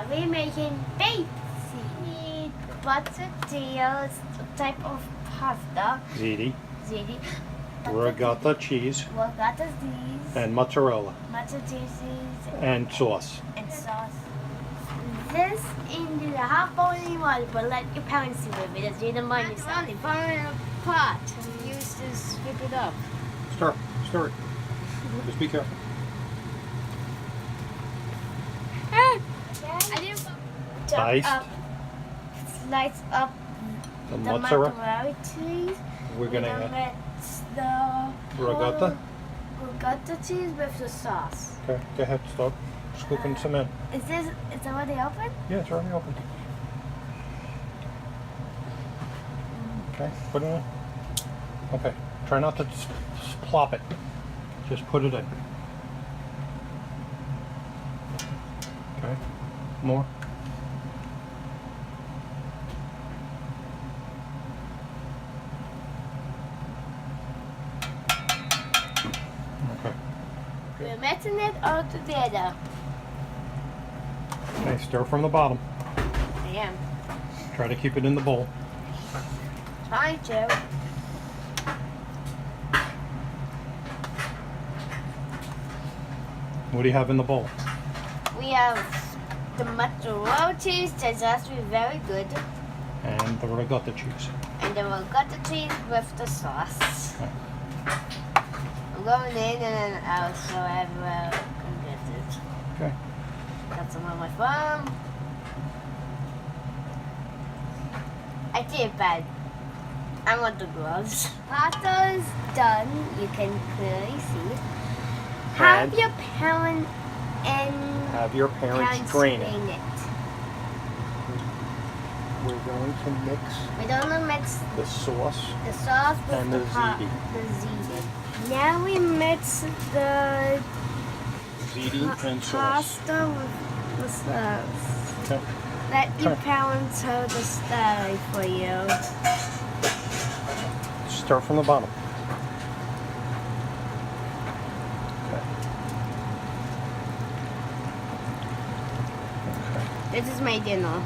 Now we're making basic butter deals type of pasta. Ziti, Ziti. regatta cheese, Regatta cheese. and mozzarella, Mozzarella cheese. and sauce. And sauce. This into the hot boiling water, but let your parents see it because you don't mind yourself. Only put it in a pot and use to scoop it up. Stir it. Just be careful. I didn't. Diced. Slice up The the mozzarella. mozzarella cheese. We're gonna add mix the regatta. regatta cheese with the sauce. Okay, go ahead, start scooping some in. Is it already open? Yeah, it's already open. Okay, put it in. Okay, try not to plop it. Just put it in. Okay, more. Okay. We're mixing it all together. Okay, stir from the bottom. I am Try to keep it in the bowl. trying to. What do you have in the bowl? We have the mozzarella cheese that's actually very good, And the regatta cheese. and the regatta cheese with the sauce. Okay. I'm going in and out so everyone can get it. Okay. Got some on my phone. I did bad. I want the gloves. Pasta's done. You can clearly see. Have And your parent and have your parents drain it. it. We're going to mix We don't mix the sauce the sauce with and the ziti. the ziti. Now we mix the Ziti and sauce. pasta with the sauce. Okay. Let your Okay. parents hold the story for you. Start from the bottom. Okay. Okay. This is my dinner.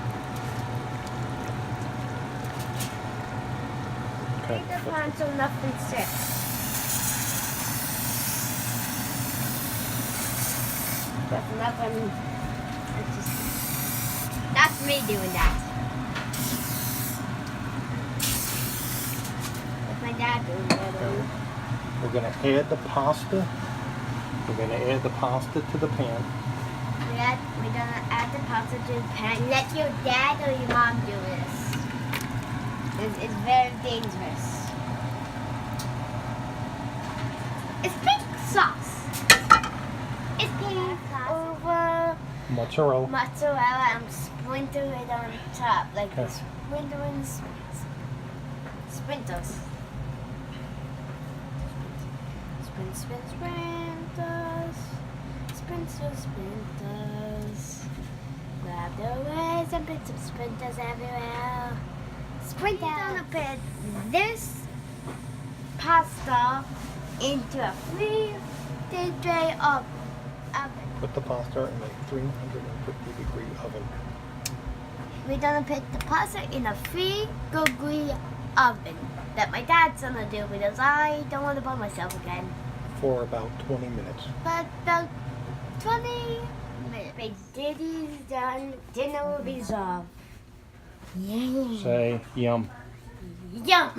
Okay. Take the pan so nothing sticks. That's nothing. That's me doing that. That's my dad doing that. We're going to add the pasta. We're going to add the pasta to the pan. We're gonna add the pasta to the pan. Let your dad or your mom do this. It's very dangerous. It's pink sauce. It's pink over Mozzarella. mozzarella and sprinkle it on top like Okay. sprinkles. Sprinkles. Sprinkles. Grab the ways and put some sprinkles everywhere. Sprinkle on a put this pasta into a 3-day oven. Put the pasta in a 350-degree oven. We're gonna put the pasta in a 3-degree oven that my dad's gonna do because I don't want to burn myself again. For about 20 minutes. But about 20 minutes. My daddy's done. Dinner will be served. Yum. Say yum. Yum.